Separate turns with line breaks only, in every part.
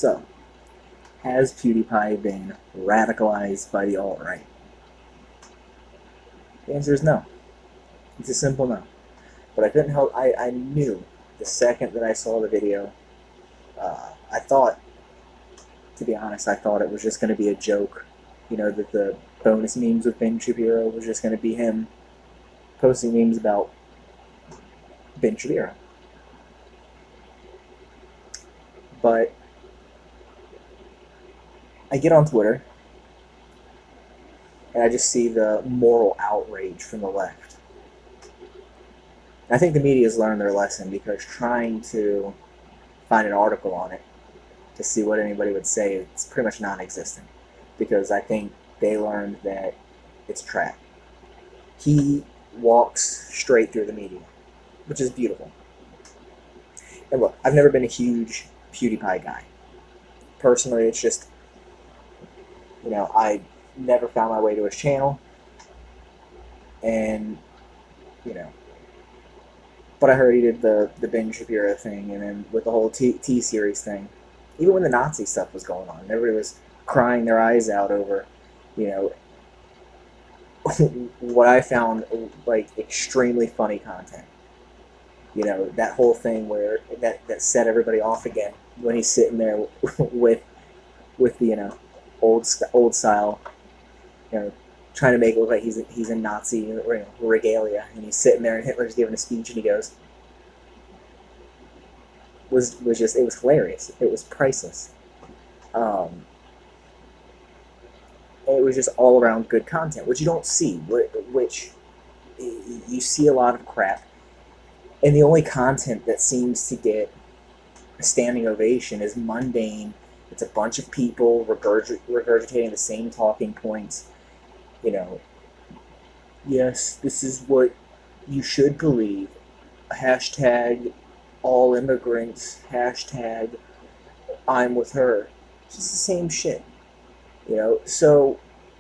So, has PewDiePie been radicalized by the alt-right? The answer is no. It's a simple no. But I couldn't help, I knew the second that I saw the video, I thought, to be honest, I thought it was just going to be a joke. You know, that the bonus memes with Ben Shapiro was just going to be him posting memes about Ben Shapiro. But I get on Twitter, and I just see the moral outrage from the left. I think the media has learned their lesson, because trying to find an article on it to see what anybody would say, it's pretty much non-existent. Because I think they learned that it's trap. He walks straight through the media, which is beautiful. And look, I've never been a huge PewDiePie guy. Personally, it's just, you know, I never found my way to his channel. And, you know, but I heard he did the Ben Shapiro thing, and then with the whole T-Series thing, even when the Nazi stuff was going on, everybody was crying their eyes out over, you know, what I found, like, extremely funny content. You know, that whole thing where that set everybody off again when he's sitting there with the, you know, old style, you know, trying to make it look like he's a Nazi, you know, regalia, and he's sitting there and Hitler's giving a speech and he goes, was just, it was hilarious. It was priceless. It was just all around good content, which you don't see, which you see a lot of crap. And the only content that seems to get a standing ovation is mundane. It's a bunch of people regurgitating the same talking points. You know, yes, this is what you should believe. Hashtag all immigrants. Hashtag I'm with her. It's just the same shit. You know, so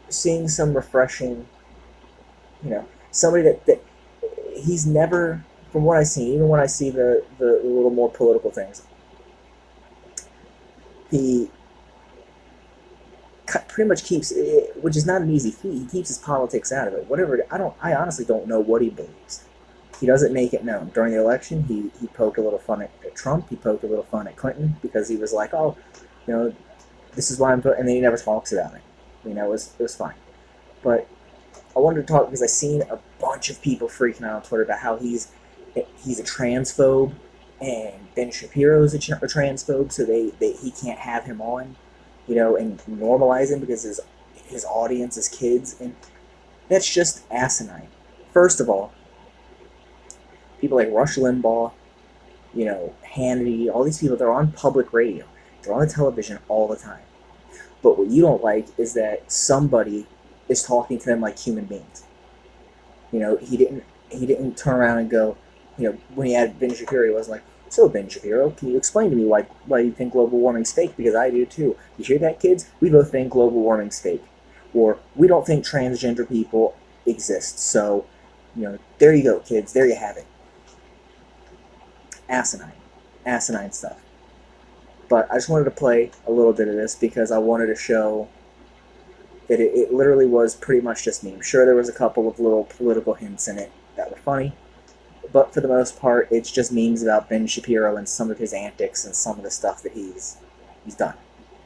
seeing some refreshing, you know, somebody that he's never, from what I see, even when I see the little more political things, he pretty much keeps, which is not an easy feat, he keeps his politics out of it. Whatever, I honestly don't know what he believes. He doesn't make it known. During the election, he poked a little fun at Trump, he poked a little fun at Clinton, because he was like, oh, you know, this is why I'm put, and then he never talks about it. You know, it was fine. But I wanted to talk because I seen a bunch of people freaking out on Twitter about how he's a transphobe, and Ben Shapiro's a transphobe, so he can't have him on, you know, and normalize him because his audience is kids, and that's just asinine. First of all, people like Rush Limbaugh, you know, Hannity, all these people, they're on public radio. They're on the television all the time. But what you don't like is that somebody is talking to them like human beings. You know, he didn't turn around and go, you know, when he had Ben Shapiro, he wasn't like, so Ben Shapiro, can you explain to me why you think global warming's fake? Because I do too. You hear that, kids? We both think global warming's fake. Or, we don't think transgender people exist. So, you know, there you go, kids. There you have it. Asinine. Asinine stuff. But I just wanted to play a little bit of this because I wanted to show that it literally was pretty much just meme. Sure, there was a couple of little political hints in it that were funny, but for the most part, it's just memes about Ben Shapiro and some of his antics and some of the stuff that he's done.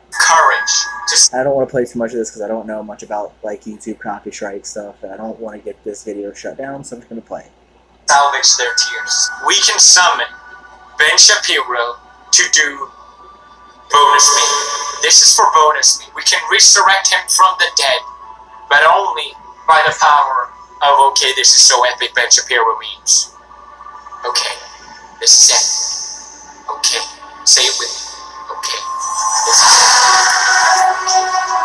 Courage. I don't want to play too much of this because I don't know much about, like, YouTube copyright stuff, and I don't want to get this video shut down, so I'm just going to play it.
Salvage their tears. We can summon Ben Shapiro to do bonus meme. This is for bonus meme. We can resurrect him from the dead, but only by the power of, okay, this is so epic, Ben Shapiro memes. Okay, this is it. Okay, say it with me. Okay, this is it.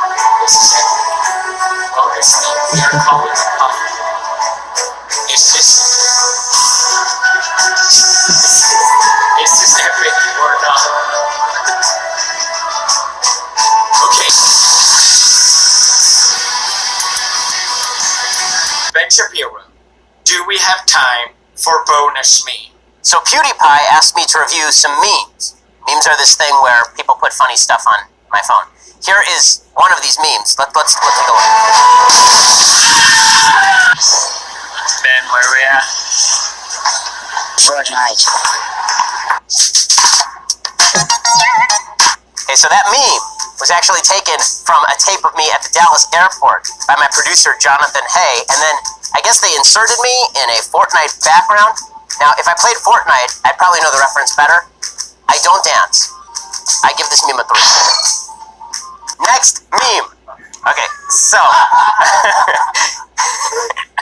Okay, this is it. Bonus meme. We are calling it coffee. It's just epic or not. Okay. Ben Shapiro, do we have time for bonus meme?
So PewDiePie asked me to review some memes. Memes are this thing where people put funny stuff on my phone. Here is one of these memes. Let's take a look.
Ben, where are we at?
Fortnite. Okay, so that meme was actually taken from a tape of me at the Dallas airport by my producer, Jonathan Hay, and then I guess they inserted me in a Fortnite background. Now, if I played Fortnite, I'd probably know the reference better. I don't dance. I give this meme a 3. Next meme. Okay, so...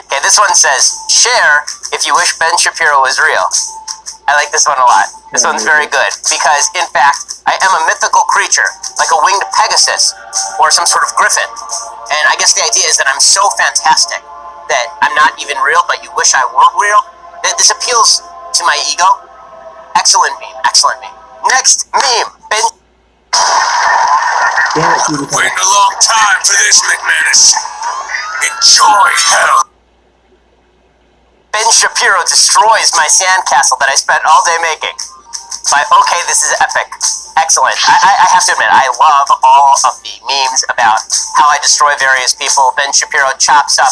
okay, this one says, share if you wish Ben Shapiro was real. I like this one a lot. This one's very good because, in fact, I am a mythical creature, like a winged Pegasus or some sort of griffin. And I guess the idea is that I'm so fantastic that I'm not even real, but you wish I were real. That this appeals to my ego. Excellent meme. Excellent meme. Next meme. Ben.
Waiting a long time for this, McManus. Enjoy hell.
Ben Shapiro destroys my sandcastle that I spent all day making. By okay, this is epic. Excellent. I have to admit, I love all of the memes about how I destroy various people. Ben Shapiro chops up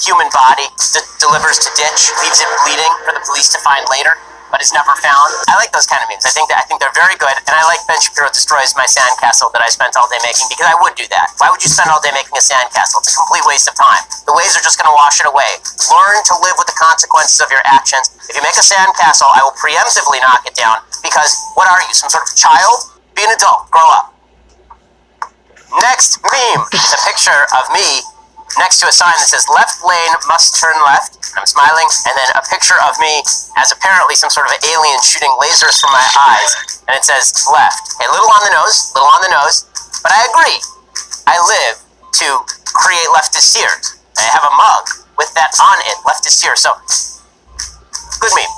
human body, delivers to ditch, leaves it bleeding for the police to find later, but is never found. I like those kind of memes. I think they're very good, and I like Ben Shapiro destroys my sandcastle that I spent all day making because I would do that. Why would you spend all day making a sandcastle? It's a complete waste of time. The waves are just going to wash it away. Learn to live with the consequences of your actions. If you make a sandcastle, I will preemptively knock it down because what are you, some sort of child? Be an adult. Grow up. Next meme is a picture of me next to a sign that says left lane must turn left, and I'm smiling, and then a picture of me as apparently some sort of alien shooting lasers from my eyes, and it says left. A little on the nose, but I agree. I live to create leftist tears. I have a mug with that on it, leftist tears, so good meme.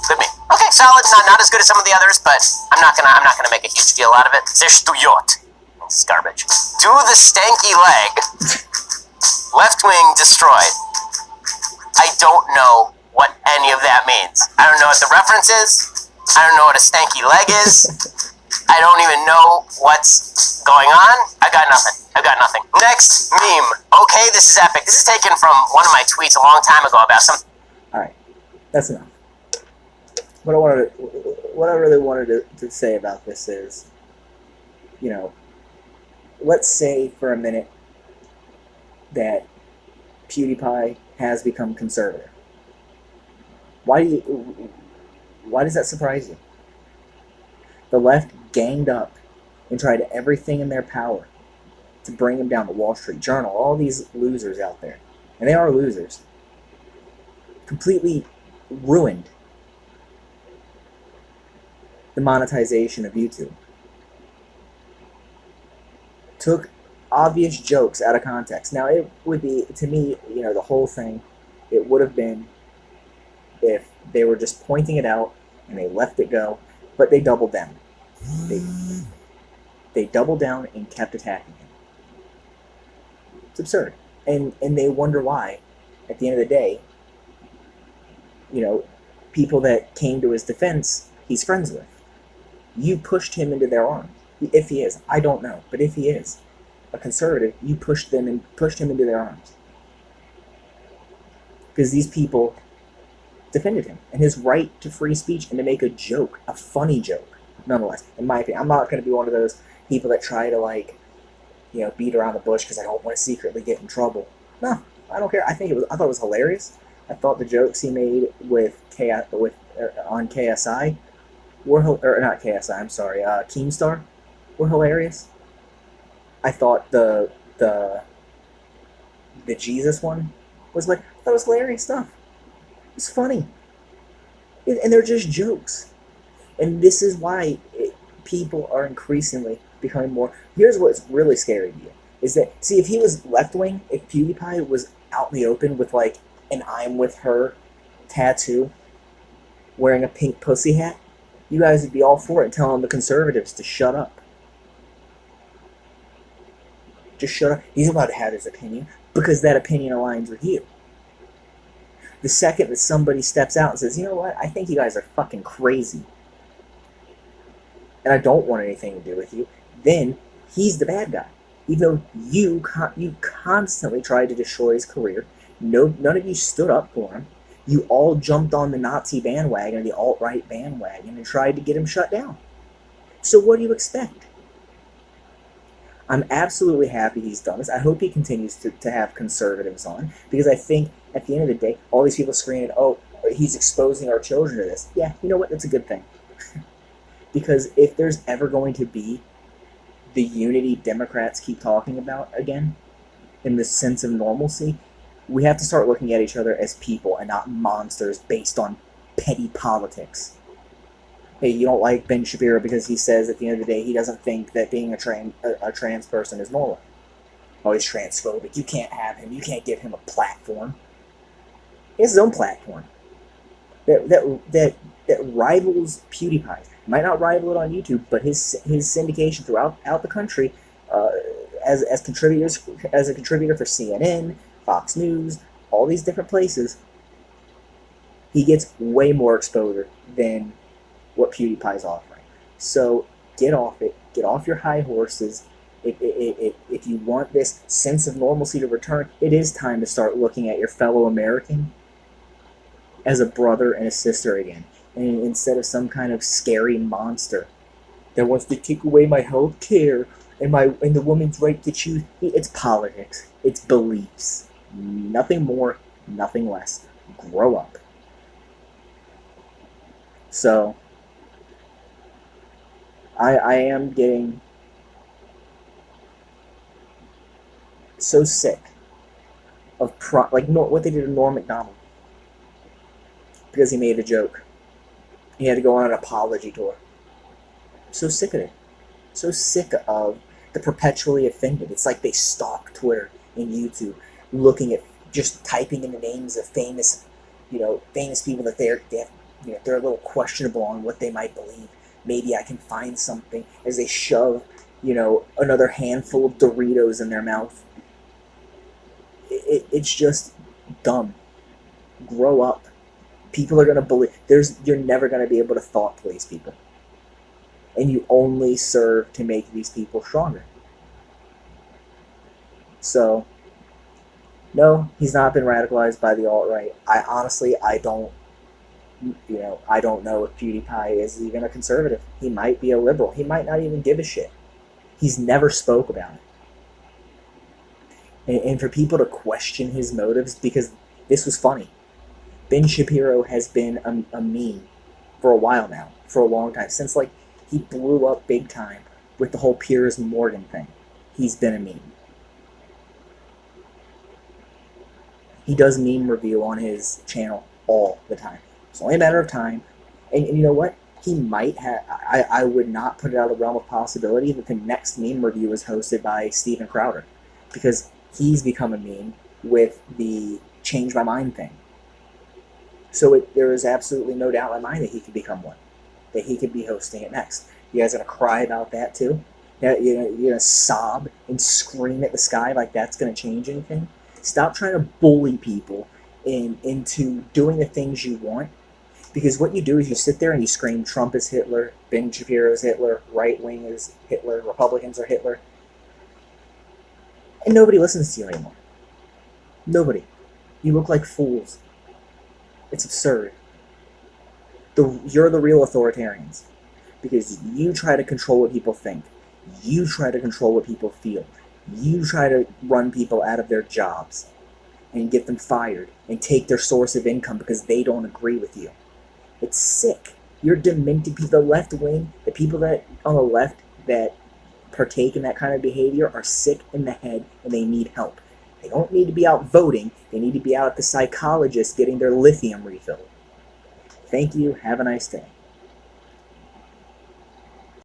Okay, solid, not as good as some of the others, but I'm not gonna make a huge deal out of it. Zerstuyot. It's garbage. Do the stanky leg. Left wing destroyed. I don't know what any of that means. I don't know what the reference is. I don't know what a stanky leg is. I don't even know what's going on. I've got nothing. Next meme. Okay, this is epic. This is taken from one of my tweets a long time ago about some...
Alright, that's enough. What I really wanted to say about this is, you know, let's say for a minute that PewDiePie has become conservative. Why does that surprise you? The left ganged up and tried everything in their power to bring him down. The Wall Street Journal, all these losers out there, and they are losers, completely ruined the monetization of YouTube. Took obvious jokes out of context. Now, it would be, to me, you know, the whole thing, it would have been if they were just pointing it out and they let it go, but they doubled down. They doubled down and kept attacking him. It's absurd. And they wonder why, at the end of the day, you know, people that came to his defense, he's friends with. You pushed him into their arms. If he is. I don't know. But if he is a conservative, you pushed him into their arms. Because these people defended him. And his right to free speech and to make a joke, a funny joke, nonetheless. In my opinion, I'm not going to be one of those people that try to, like, you know, beat around the bush because I don't want to secretly get in trouble. No, I don't care. I thought it was hilarious. I thought the jokes he made on KSI were, or not KSI, I'm sorry, Keemstar were hilarious. I thought the Jesus one was hilarious stuff. It was funny. And they're just jokes. And this is why people are increasingly becoming more... Here's what's really scary to you. Is that, see, if he was left-wing, if PewDiePie was out in the open with, like, an I'm with her tattoo, wearing a pink pussy hat, you guys would be all for it, telling the conservatives to shut up. Just shut up. He's allowed to have his opinion because that opinion aligns with you. The second that somebody steps out and says, you know what, I think you guys are fucking crazy, and I don't want anything to do with you, then he's the bad guy. Even though you constantly tried to destroy his career, none of you stood up for him. You all jumped on the Nazi bandwagon, the alt-right bandwagon, and tried to get him shut down. So what do you expect? I'm absolutely happy he's done this. I hope he continues to have conservatives on, because I think at the end of the day, all these people screaming, oh, he's exposing our children to this. Yeah, you know what? That's a good thing. Because if there's ever going to be the unity Democrats keep talking about again, in the sense of normalcy, we have to start looking at each other as people and not monsters based on petty politics. Hey, you don't like Ben Shapiro because he says at the end of the day he doesn't think that being a trans person is normal. Oh, he's transphobic. You can't have him. You can't give him a platform. He has his own platform that rivals PewDiePie. Might not rival it on YouTube, but his syndication throughout the country, as a contributor for CNN, Fox News, all these different places, he gets way more exposure than what PewDiePie's offering. So get off it. Get off your high horses. If you want this sense of normalcy to return, it is time to start looking at your fellow American as a brother and a sister again, and instead of some kind of scary monster that wants to take away my health care and the woman's right to choose. It's politics. It's beliefs. Nothing more, nothing less. Grow up. So I am getting so sick of what they did to Norm Macdonald, because he made a joke. He had to go on an apology tour. I'm so sick of it. So sick of the perpetually offended. It's like they stalk Twitter and YouTube, looking at, just typing in the names of famous people that they're a little questionable on what they might believe. Maybe I can find something, as they shove, another handful of Doritos in their mouth. It's just dumb. Grow up. People are going to believe. You're never going to be able to thought police people. And you only serve to make these people stronger. So, no, he's not been radicalized by the alt-right. I don't know if PewDiePie is even a conservative. He might be a liberal. He might not even give a shit. He's never spoke about it. And for people to question his motives, because this was funny. Ben Shapiro has been a meme for a while now, for a long time. Since, he blew up big time with the whole Piers Morgan thing. He's been a meme. He does meme review on his channel all the time. It's only a matter of time. And you know what? He might have... I would not put it out of the realm of possibility that the next meme review is hosted by Steven Crowder. Because he's become a meme with the change my mind thing. So there is absolutely no doubt in my mind that he could become one. That he could be hosting it next. You guys gonna cry about that too? You're gonna sob and scream at the sky like that's gonna change anything? Stop trying to bully people into doing the things you want. Because what you do is you sit there and you scream Trump is Hitler, Ben Shapiro is Hitler, right wing is Hitler, Republicans are Hitler. And nobody listens to you anymore. Nobody. You look like fools. It's absurd. You're the real authoritarians. Because you try to control what people think. You try to control what people feel. You try to run people out of their jobs and get them fired and take their source of income because they don't agree with you. It's sick. You're demented people. The left wing, the people that on the left that partake in that kind of behavior are sick in the head and they need help. They don't need to be out voting. They need to be out at the psychologist getting their lithium refilled. Thank you. Have a nice day.